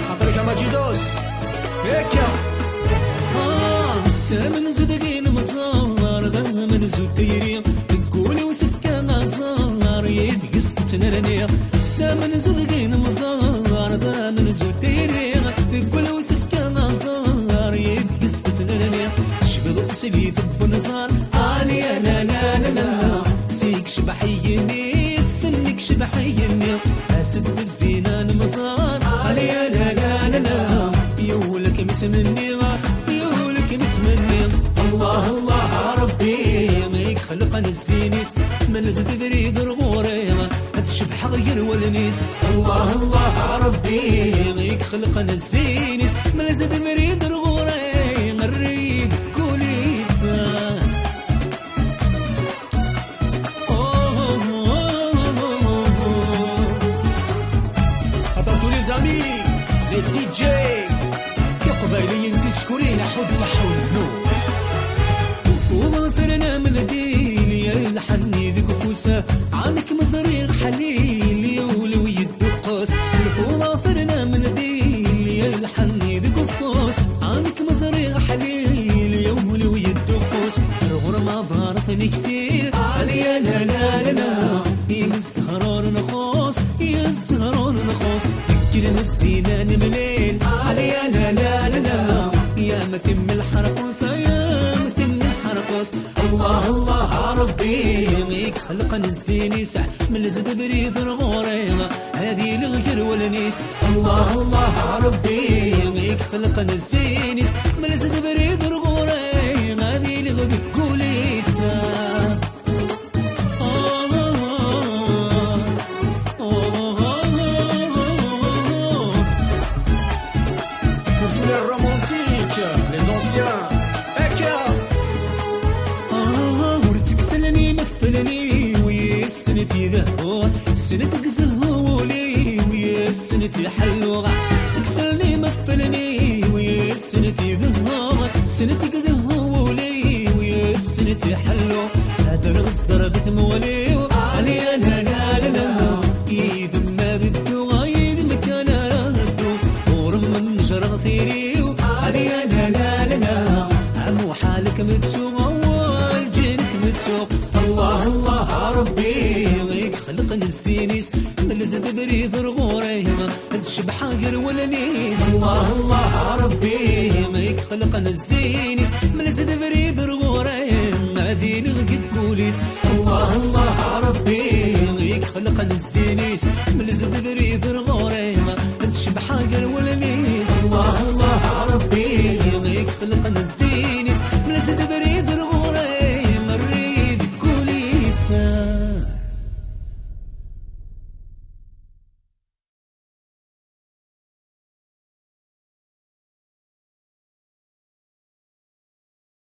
خاطرك يا ماجيدوس هيك من زدقين مصار ذا من زديري تقولي وسكا نصار يدقس تنرني من زدقين مصار ذا من زديري تقولي وسكا نصار يدقس تنرني شبه سلي ثب نصار علي لا لا لا لا سيك شبحيني سنك شبحيني اسد الزينان مصار علي لا لا لا لا يولك متمني متمني الله الله ربي ميك خلقنا الزينيس من زد بريد الغوري تشبح غير والنيس الله الله ربي ميك خلقنا الزينيس من زد بريد الغوري نريد كوليس خطرتوا لي زامي لي دي جي قبيلي انت تشكرين حب حولو وغفرنا من الدين يا الحني ذيك فوسه عنك مزريق حليل يولي ويدقص وغفرنا من الدين يا الحني ذيك فوس عنك مزريق حليل يولي ويدقص الغرمة ضارتني كتير عليا لا لا لا يا السهران نخوص يا السهران نخوص كده الزينان مليل عليا لا لا لا يا مثم الحرقوس يا مثم الحرقوس الله الله ربي ميك خلقنا الزينيس من زد بريد الغوريغة هذه الغير والنيس الله الله ربي ميك خلقنا الزينيس من زد بريد الغوريغة هذه الغير كوليس les anciens ورتكسلني مثلني ويا سنتي ذهبوا سنتك زهولي ويا سنتي حلوة تكسلني مثلني ويا سنتي ذهبوا سنتك ذهولي ويا سنتي حلوة هذا الغزر بتمولي علي لا لا لا إذا ما بدو غايد مكان ردو ورغم النجر ثيري علي لا لا لا عمو حالك مكتوب أول جينك مكتوب الله الله ربي غيك خلقنا الزينيس من زد بريد الغوري تشبح غير والنيس الله الله ربي غيك خلقنا الزينيس من زد بريد الغوري هذه نغقد كوليس الله الله ربي غيك خلقنا الزينيس من زد بريد الغوري تشبح غير والنيس الله الله ربي